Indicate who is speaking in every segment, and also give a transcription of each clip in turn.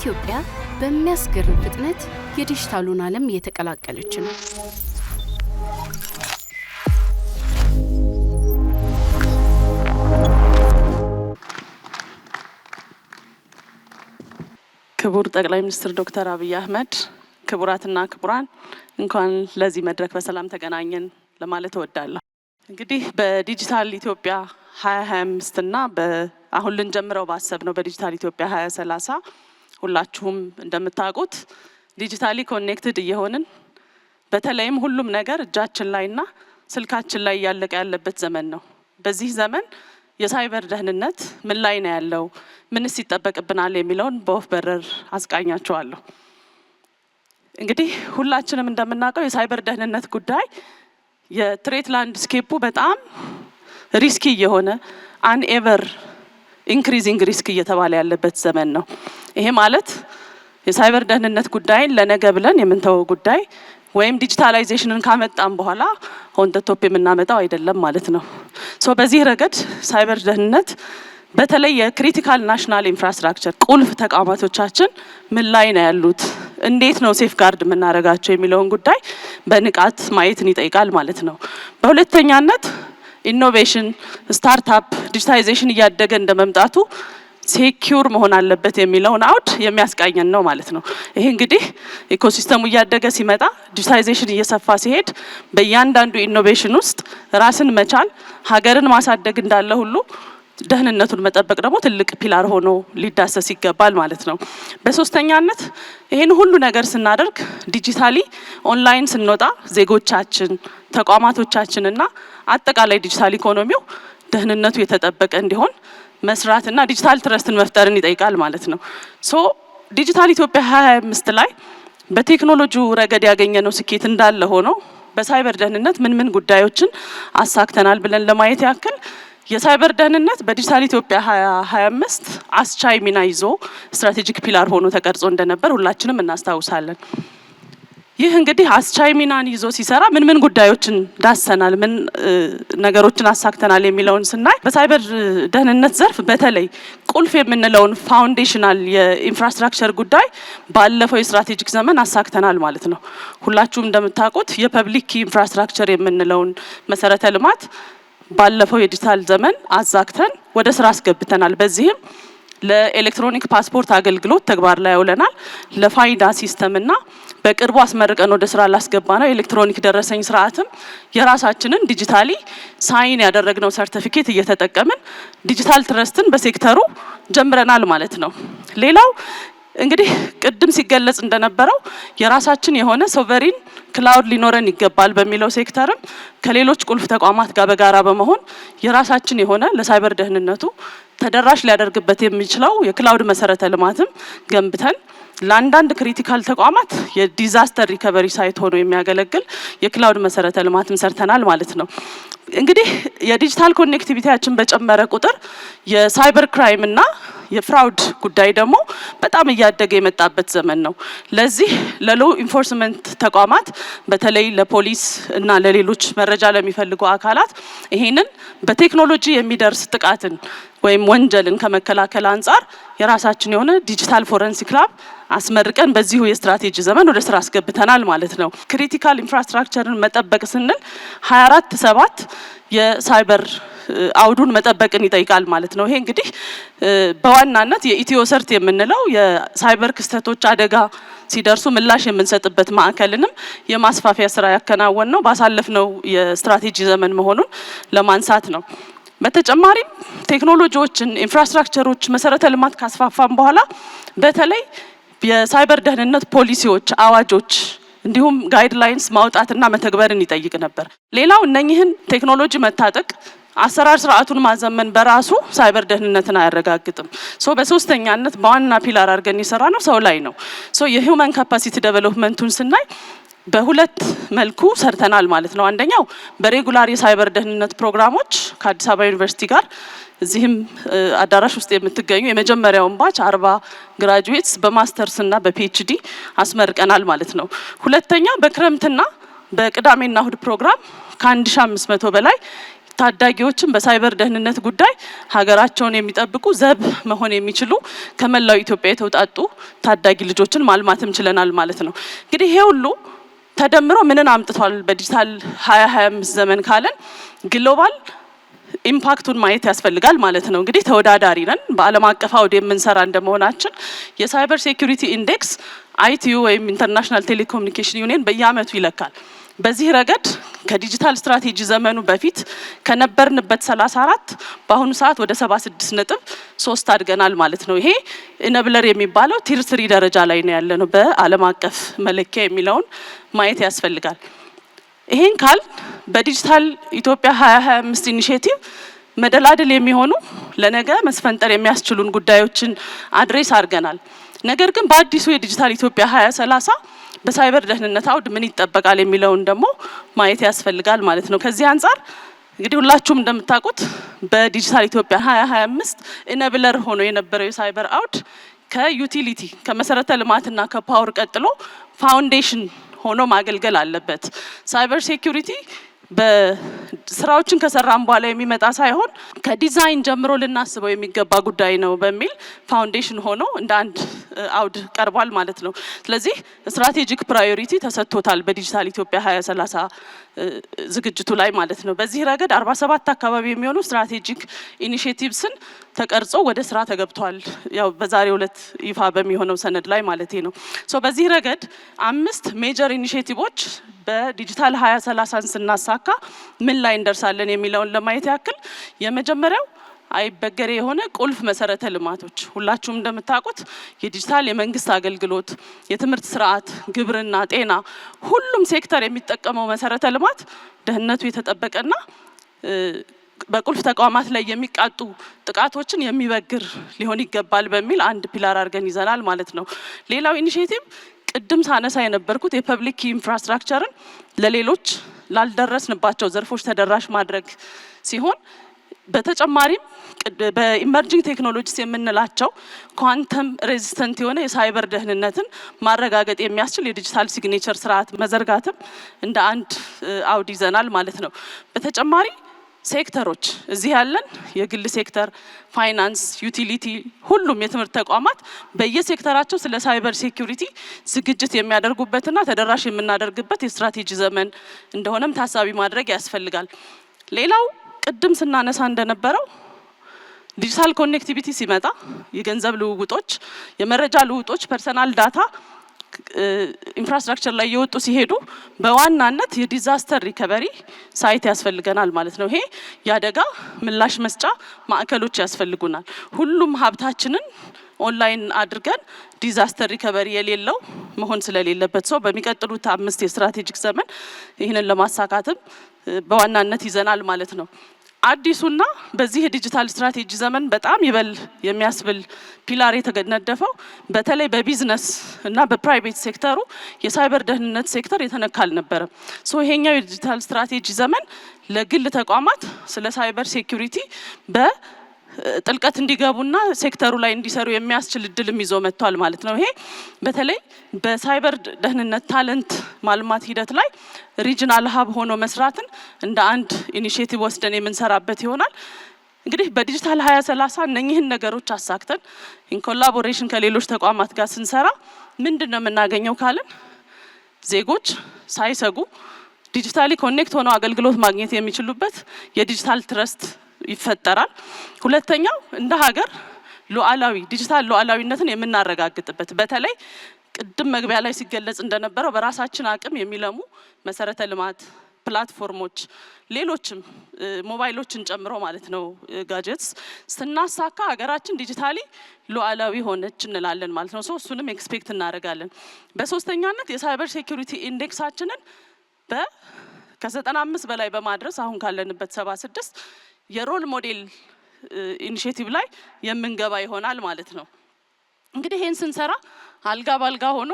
Speaker 1: ኢትዮጵያ በሚያስገርም ፍጥነት የዲጂታሉን ዓለም እየተቀላቀለች ነው።
Speaker 2: ክቡር ጠቅላይ ሚኒስትር ዶክተር አብይ አህመድ፣ ክቡራትና ክቡራን እንኳን ለዚህ መድረክ በሰላም ተገናኘን ለማለት እወዳለሁ። እንግዲህ በዲጂታል ኢትዮጵያ 2025 እና አሁን ልንጀምረው ባሰብነው በዲጂታል ኢትዮጵያ 2030 ሁላችሁም እንደምታውቁት ዲጂታሊ ኮኔክትድ እየሆንን በተለይም ሁሉም ነገር እጃችን ላይና ስልካችን ላይ ያለቀ ያለበት ዘመን ነው። በዚህ ዘመን የሳይበር ደህንነት ምን ላይ ነው ያለው፣ ምንስ ይጠበቅብናል የሚለውን በወፍ በረር አስቃኛቸዋለሁ። እንግዲህ ሁላችንም እንደምናውቀው የሳይበር ደህንነት ጉዳይ የትሬት ላንድስኬፑ በጣም ሪስኪ የሆነ አንኤቨር ኢንክሪዚንግ ሪስክ እየተባለ ያለበት ዘመን ነው። ይሄ ማለት የሳይበር ደህንነት ጉዳይን ለነገ ብለን የምንተወው ጉዳይ ወይም ዲጂታላይዜሽንን ካመጣን በኋላ ኦን ዘ ቶፕ የምናመጣው አይደለም ማለት ነው። ሶ በዚህ ረገድ ሳይበር ደህንነት በተለይ የክሪቲካል ናሽናል ኢንፍራስትራክቸር ቁልፍ ተቋማቶቻችን ምን ላይ ነው ያሉት፣ እንዴት ነው ሴፍ ጋርድ የምናደርጋቸው የሚለውን ጉዳይ በንቃት ማየትን ይጠይቃል ማለት ነው። በሁለተኛነት ኢኖቬሽን፣ ስታርታፕ፣ ዲጂታይዜሽን እያደገ እንደመምጣቱ ሴኪዩር መሆን አለበት የሚለውን አውድ የሚያስቃኘን ነው ማለት ነው። ይሄ እንግዲህ ኢኮሲስተሙ እያደገ ሲመጣ ዲጂታይዜሽን እየሰፋ ሲሄድ በእያንዳንዱ ኢኖቬሽን ውስጥ ራስን መቻል ሀገርን ማሳደግ እንዳለ ሁሉ ደህንነቱን መጠበቅ ደግሞ ትልቅ ፒላር ሆኖ ሊዳሰስ ይገባል ማለት ነው። በሶስተኛነት ይሄን ሁሉ ነገር ስናደርግ ዲጂታሊ ኦንላይን ስንወጣ ዜጎቻችን፣ ተቋማቶቻችንና አጠቃላይ ዲጂታል ኢኮኖሚው ደህንነቱ የተጠበቀ እንዲሆን መስራትና ዲጂታል ትረስትን መፍጠርን ይጠይቃል ማለት ነው። ሶ ዲጂታል ኢትዮጵያ 2025 ላይ በቴክኖሎጂው ረገድ ያገኘነው ስኬት እንዳለ ሆኖ በሳይበር ደህንነት ምን ምን ጉዳዮችን አሳክተናል ብለን ለማየት ያክል የሳይበር ደህንነት በዲጂታል ኢትዮጵያ 2025 አስቻይ ሚና ይዞ ስትራቴጂክ ፒላር ሆኖ ተቀርጾ እንደነበር ሁላችንም እናስታውሳለን። ይህ እንግዲህ አስቻይ ሚናን ይዞ ሲሰራ ምን ምን ጉዳዮችን ዳሰናል፣ ምን ነገሮችን አሳክተናል የሚለውን ስናይ በሳይበር ደህንነት ዘርፍ በተለይ ቁልፍ የምንለውን ፋውንዴሽናል የኢንፍራስትራክቸር ጉዳይ ባለፈው የስትራቴጂክ ዘመን አሳክተናል ማለት ነው። ሁላችሁም እንደምታውቁት የፐብሊክ ኢንፍራስትራክቸር የምንለውን መሰረተ ልማት ባለፈው የዲጂታል ዘመን አዛክተን ወደ ስራ አስገብተናል። በዚህም ለኤሌክትሮኒክ ፓስፖርት አገልግሎት ተግባር ላይ ያውለናል። ለፋይዳ ሲስተምና በቅርቡ አስመርቀን ወደ ስራ ላስገባ ነው ኤሌክትሮኒክ ደረሰኝ ስርዓትም የራሳችንን ዲጂታሊ ሳይን ያደረግነው ሰርቲፊኬት እየተጠቀምን ዲጂታል ትረስትን በሴክተሩ ጀምረናል ማለት ነው። ሌላው እንግዲህ ቅድም ሲገለጽ እንደነበረው የራሳችን የሆነ ሶቨሪን ክላውድ ሊኖረን ይገባል በሚለው ሴክተርም ከሌሎች ቁልፍ ተቋማት ጋር በጋራ በመሆን የራሳችን የሆነ ለሳይበር ደህንነቱ ተደራሽ ሊያደርግበት የሚችለው የክላውድ መሰረተ ልማትም ገንብተን ለአንዳንድ ክሪቲካል ተቋማት የዲዛስተር ሪከቨሪ ሳይት ሆኖ የሚያገለግል የክላውድ መሰረተ ልማትም ሰርተናል ማለት ነው። እንግዲህ የዲጂታል ኮኔክቲቪቲያችን በጨመረ ቁጥር የሳይበር ክራይም እና የፍራውድ ጉዳይ ደግሞ በጣም እያደገ የመጣበት ዘመን ነው። ለዚህ ለሎ ኢንፎርስመንት ተቋማት በተለይ ለፖሊስ እና ለሌሎች መረጃ ለሚፈልጉ አካላት ይሄንን በቴክኖሎጂ የሚደርስ ጥቃትን ወይም ወንጀልን ከመከላከል አንጻር የራሳችን የሆነ ዲጂታል ፎረንሲክ ላብ አስመርቀን በዚሁ የስትራቴጂ ዘመን ወደ ስራ አስገብተናል ማለት ነው። ክሪቲካል ኢንፍራስትራክቸርን መጠበቅ ስንል 24/7 የሳይበር አውዱን መጠበቅን ይጠይቃል ማለት ነው። ይሄ እንግዲህ በዋናነት የኢትዮ ሰርት የምንለው የሳይበር ክስተቶች አደጋ ሲደርሱ ምላሽ የምንሰጥበት ማዕከልንም የማስፋፊያ ስራ ያከናወን ነው ባሳለፍነው የስትራቴጂ ዘመን መሆኑን ለማንሳት ነው። በተጨማሪም ቴክኖሎጂዎችን፣ ኢንፍራስትራክቸሮች፣ መሰረተ ልማት ካስፋፋን በኋላ በተለይ የሳይበር ደህንነት ፖሊሲዎች፣ አዋጆች እንዲሁም ጋይድላይንስ ማውጣትና መተግበርን ይጠይቅ ነበር። ሌላው እነኚህን ቴክኖሎጂ መታጠቅ አሰራር ስርዓቱን ማዘመን በራሱ ሳይበር ደህንነትን አያረጋግጥም። ሶ በሶስተኛነት በዋና ፒላር አድርገን የሰራ ነው ሰው ላይ ነው። ሶ የሂውመን ካፓሲቲ ዴቨሎፕመንቱን ስናይ በሁለት መልኩ ሰርተናል ማለት ነው። አንደኛው በሬጉላር የሳይበር ደህንነት ፕሮግራሞች ከአዲስ አበባ ዩኒቨርሲቲ ጋር እዚህም አዳራሽ ውስጥ የምትገኙ የመጀመሪያውን ባች 40 ግራጁዌትስ በማስተርስ እና በፒኤችዲ አስመርቀናል ማለት ነው። ሁለተኛ በክረምትና በቅዳሜና እሁድ ፕሮግራም ከ1500 በላይ ታዳጊዎችን በሳይበር ደህንነት ጉዳይ ሀገራቸውን የሚጠብቁ ዘብ መሆን የሚችሉ ከመላው ኢትዮጵያ የተውጣጡ ታዳጊ ልጆችን ማልማትም ችለናል ማለት ነው። እንግዲህ ይሄ ሁሉ ተደምሮ ምንን አምጥቷል በዲጂታል 2025 ዘመን ካለን ግሎባል ኢምፓክቱን ማየት ያስፈልጋል ማለት ነው። እንግዲህ ተወዳዳሪ ነን በዓለም አቀፍ አውድ የምንሰራ እንደመሆናችን የሳይበር ሴኩሪቲ ኢንዴክስ አይቲዩ ወይም ኢንተርናሽናል ቴሌኮሙኒኬሽን ዩኒየን በየአመቱ ይለካል። በዚህ ረገድ ከዲጂታል ስትራቴጂ ዘመኑ በፊት ከነበርንበት 34 በአሁኑ ሰዓት ወደ 76.3 አድገናል ማለት ነው። ይሄ ኢነብለር የሚባለው ቲር 3 ደረጃ ላይ ነው ያለነው በዓለም አቀፍ መለኪያ የሚለውን ማየት ያስፈልጋል። ይሄን ካል በዲጂታል ኢትዮጵያ 2025 ኢኒሼቲቭ መደላድል የሚሆኑ ለነገ መስፈንጠር የሚያስችሉን ጉዳዮችን አድሬስ አድርገናል። ነገር ግን በአዲሱ የዲጂታል ኢትዮጵያ 2030 በሳይበር ደህንነት አውድ ምን ይጠበቃል የሚለውን ደግሞ ማየት ያስፈልጋል ማለት ነው። ከዚህ አንፃር እንግዲህ ሁላችሁም እንደምታውቁት በዲጂታል ኢትዮጵያ 2025 ኢነብለር ሆኖ የነበረው የሳይበር አውድ ከዩቲሊቲ ከመሰረተ ልማትና ከፓወር ቀጥሎ ፋውንዴሽን ሆኖ ማገልገል አለበት። ሳይበር ሴኩሪቲ በስራዎችን ከሰራን በኋላ የሚመጣ ሳይሆን ከዲዛይን ጀምሮ ልናስበው የሚገባ ጉዳይ ነው በሚል ፋውንዴሽን ሆኖ እንደ አንድ አውድ ቀርቧል ማለት ነው። ስለዚህ ስትራቴጂክ ፕራዮሪቲ ተሰጥቶታል በዲጂታል ኢትዮጵያ 2030 ዝግጅቱ ላይ ማለት ነው። በዚህ ረገድ 47 አካባቢ የሚሆኑ ስትራቴጂክ ኢኒሼቲቭስን ተቀርጾ ወደ ስራ ተገብቷል። ያው በዛሬው ዕለት ይፋ በሚሆነው ሰነድ ላይ ማለት ነው። ሶ በዚህ ረገድ 5 ሜጀር ኢኒሼቲቮች በዲጂታል 2030 ስናሳካ ምን ላይ እንደርሳለን የሚለውን ለማየት ያክል የመጀመሪያው አይበገሬ የሆነ ቁልፍ መሰረተ ልማቶች ሁላችሁም እንደምታውቁት የዲጂታል የመንግስት አገልግሎት፣ የትምህርት ስርዓት፣ ግብርና፣ ጤና ሁሉም ሴክተር የሚጠቀመው መሰረተ ልማት ደህንነቱ የተጠበቀና በቁልፍ ተቋማት ላይ የሚቃጡ ጥቃቶችን የሚበግር ሊሆን ይገባል በሚል አንድ ፒላር አድርገን ይዘናል ማለት ነው። ሌላው ኢኒሼቲቭ ቅድም ሳነሳ የነበርኩት የፐብሊክ ኢንፍራስትራክቸርን ለሌሎች ላልደረስንባቸው ዘርፎች ተደራሽ ማድረግ ሲሆን በተጨማሪም በኢመርጂንግ ቴክኖሎጂስ የምንላቸው ኳንተም ሬዚስተንት የሆነ የሳይበር ደህንነትን ማረጋገጥ የሚያስችል የዲጂታል ሲግኔቸር ስርዓት መዘርጋትም እንደ አንድ አውድ ይዘናል ማለት ነው። በተጨማሪ ሴክተሮች እዚህ ያለን የግል ሴክተር፣ ፋይናንስ፣ ዩቲሊቲ ሁሉም የትምህርት ተቋማት በየሴክተራቸው ስለ ሳይበር ሴኩሪቲ ዝግጅት የሚያደርጉበትና ተደራሽ የምናደርግበት የስትራቴጂ ዘመን እንደሆነም ታሳቢ ማድረግ ያስፈልጋል። ሌላው ቅድም ስናነሳ እንደነበረው ዲጂታል ኮኔክቲቪቲ ሲመጣ የገንዘብ ልውውጦች፣ የመረጃ ልውውጦች፣ ፐርሰናል ዳታ ኢንፍራስትራክቸር ላይ የወጡ ሲሄዱ በዋናነት የዲዛስተር ሪከቨሪ ሳይት ያስፈልገናል ማለት ነው። ይሄ የአደጋ ምላሽ መስጫ ማዕከሎች ያስፈልጉናል። ሁሉም ሀብታችንን ኦንላይን አድርገን ዲዛስተር ሪከቨሪ የሌለው መሆን ስለሌለበት ሰው በሚቀጥሉት 5 የስትራቴጂክ ዘመን ይህንን ለማሳካትም በዋናነት ይዘናል ማለት ነው። አዲሱና በዚህ የዲጂታል ስትራቴጂ ዘመን በጣም ይበል የሚያስብል ፒላር የተነደፈው በተለይ በቢዝነስ እና በፕራይቬት ሴክተሩ የሳይበር ደህንነት ሴክተር የተነካ አልነበረም። ሶ ይሄኛው የዲጂታል ስትራቴጂ ዘመን ለግል ተቋማት ስለ ሳይበር ሴኩሪቲ በጥልቀት እንዲገቡና ሴክተሩ ላይ እንዲሰሩ የሚያስችል እድልም ይዞ መጥቷል ማለት ነው። ይሄ በተለይ በሳይበር ደህንነት ታለንት ማልማት ሂደት ላይ ሪጅናል ሀብ ሆኖ መስራትን እንደ አንድ ኢኒሼቲቭ ወስደን የምንሰራበት ይሆናል። እንግዲህ በዲጂታል 2030 እነኚህን ነገሮች አሳክተን ኢን ኮላቦሬሽን ከሌሎች ተቋማት ጋር ስንሰራ ምንድነው የምናገኘው ካልን ዜጎች ሳይሰጉ ዲጂታሊ ኮኔክት ሆነው አገልግሎት ማግኘት የሚችሉበት የዲጂታል ትረስት ይፈጠራል። ሁለተኛው እንደ ሀገር ሉዓላዊ ዲጂታል ሉዓላዊነትን የምናረጋግጥበት በተለይ ቅድም መግቢያ ላይ ሲገለጽ እንደነበረው በራሳችን አቅም የሚለሙ መሰረተ ልማት ፕላትፎርሞች፣ ሌሎችም ሞባይሎችን ጨምሮ ማለት ነው ጋጀትስ ስናሳካ ሀገራችን ዲጂታሊ ሉዓላዊ ሆነች እንላለን ማለት ነው። እሱንም ኤክስፔክት እናደርጋለን። በሶስተኛነት የሳይበር ሴኩሪቲ ኢንዴክሳችንን ከ95 በላይ በማድረስ አሁን ካለንበት 76 የሮል ሞዴል ኢኒሼቲቭ ላይ የምንገባ ይሆናል ማለት ነው። እንግዲህ ይሄን ስንሰራ አልጋ ባልጋ ሆኖ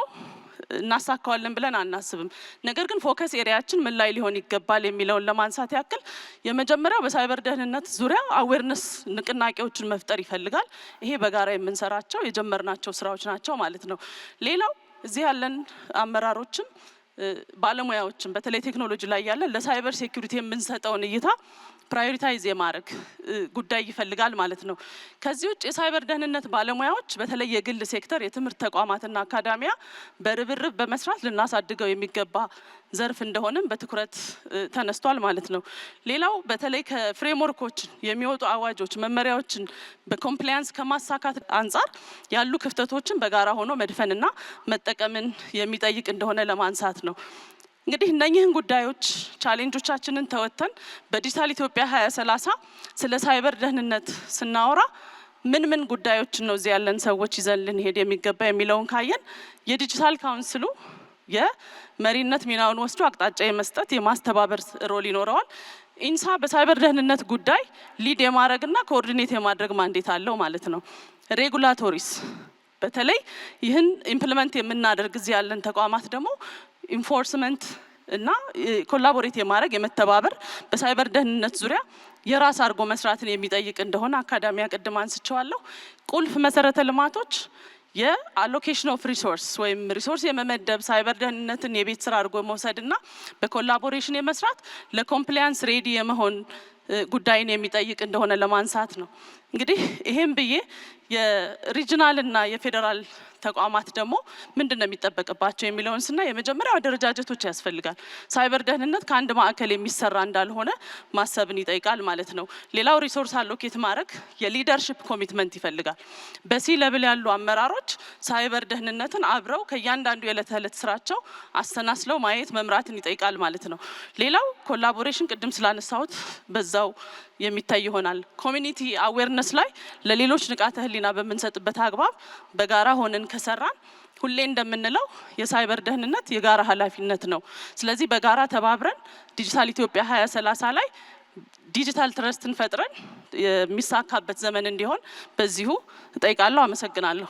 Speaker 2: እናሳካዋለን ብለን አናስብም። ነገር ግን ፎከስ ኤሪያችን ምን ላይ ሊሆን ይገባል የሚለውን ለማንሳት ያክል የመጀመሪያው በሳይበር ደህንነት ዙሪያ አዌርነስ ንቅናቄዎችን መፍጠር ይፈልጋል። ይሄ በጋራ የምንሰራቸው የጀመርናቸው ስራዎች ናቸው ማለት ነው። ሌላው እዚህ ያለን አመራሮችም ባለሙያዎችም በተለይ ቴክኖሎጂ ላይ ያለን ለሳይበር ሴኩሪቲ የምንሰጠውን እይታ ፕራዮሪታይዝ የማድረግ ጉዳይ ይፈልጋል ማለት ነው። ከዚህ ውጭ የሳይበር ደህንነት ባለሙያዎች በተለይ የግል ሴክተር የትምህርት ተቋማትና አካዳሚያ በርብርብ በመስራት ልናሳድገው የሚገባ ዘርፍ እንደሆነም በትኩረት ተነስቷል ማለት ነው። ሌላው በተለይ ከፍሬምወርኮች የሚወጡ አዋጆች፣ መመሪያዎችን በኮምፕላያንስ ከማሳካት አንጻር ያሉ ክፍተቶችን በጋራ ሆኖ መድፈንና መጠቀምን የሚጠይቅ እንደሆነ ለማንሳት ነው። እንግዲህ እነኚህን ጉዳዮች ቻሌንጆቻችንን ተወጥተን በዲጂታል ኢትዮጵያ 2030 ስለ ሳይበር ደህንነት ስናወራ ምን ምን ጉዳዮችን ነው እዚህ ያለን ሰዎች ይዘን ልንሄድ የሚገባ የሚለውን ካየን የዲጂታል ካውንስሉ የመሪነት ሚናውን ወስዶ አቅጣጫ የመስጠት የማስተባበር ሮል ይኖረዋል። ኢንሳ በሳይበር ደህንነት ጉዳይ ሊድ የማድረግና ኮኦርዲኔት የማድረግ ማንዴት አለው ማለት ነው። ሬጉላቶሪስ በተለይ ይህን ኢምፕሊመንት የምናደርግ እዚህ ያለን ተቋማት ደግሞ ኢንፎርስመንት እና ኮላቦሬት የማድረግ የመተባበር በሳይበር ደህንነት ዙሪያ የራስ አድርጎ መስራትን የሚጠይቅ እንደሆነ አካዳሚያ ቅድም አንስቼዋለሁ። ቁልፍ መሰረተ ልማቶች የአሎኬሽን ኦፍ ሪሶርስ ወይም ሪሶርስ የመመደብ ሳይበር ደህንነትን የቤት ስራ አድርጎ መውሰድና በኮላቦሬሽን የመስራት ለኮምፕላያንስ ሬዲ የመሆን ጉዳይን የሚጠይቅ እንደሆነ ለማንሳት ነው። እንግዲህ ይሄም ብዬ የሪጂናልና የፌዴራል ተቋማት ደግሞ ምንድነው የሚጠበቅባቸው የሚለውን ስና የመጀመሪያው አደረጃጀቶች ያስፈልጋል። ሳይበር ደህንነት ከአንድ ማዕከል የሚሰራ እንዳልሆነ ማሰብን ይጠይቃል ማለት ነው። ሌላው ሪሶርስ አሎኬት ማድረግ የሊደርሺፕ ኮሚትመንት ይፈልጋል። በሲ ለብል ያሉ አመራሮች ሳይበር ደህንነትን አብረው ከእያንዳንዱ የዕለት ተዕለት ስራቸው አስተናስለው ማየት መምራትን ይጠይቃል ማለት ነው። ሌላው ኮላቦሬሽን ቅድም ስላነሳሁት በዛው የሚታይ ይሆናል። ኮሚኒቲ አዌርነስ ላይ ለሌሎች ንቃተ ህሊና በምንሰጥበት አግባብ በጋራ ሆነን ከሰራን ሁሌ እንደምንለው የሳይበር ደህንነት የጋራ ኃላፊነት ነው። ስለዚህ በጋራ ተባብረን ዲጂታል ኢትዮጵያ 2030 ላይ ዲጂታል ትረስትን ፈጥረን የሚሳካበት ዘመን እንዲሆን በዚሁ እጠይቃለሁ። አመሰግናለሁ።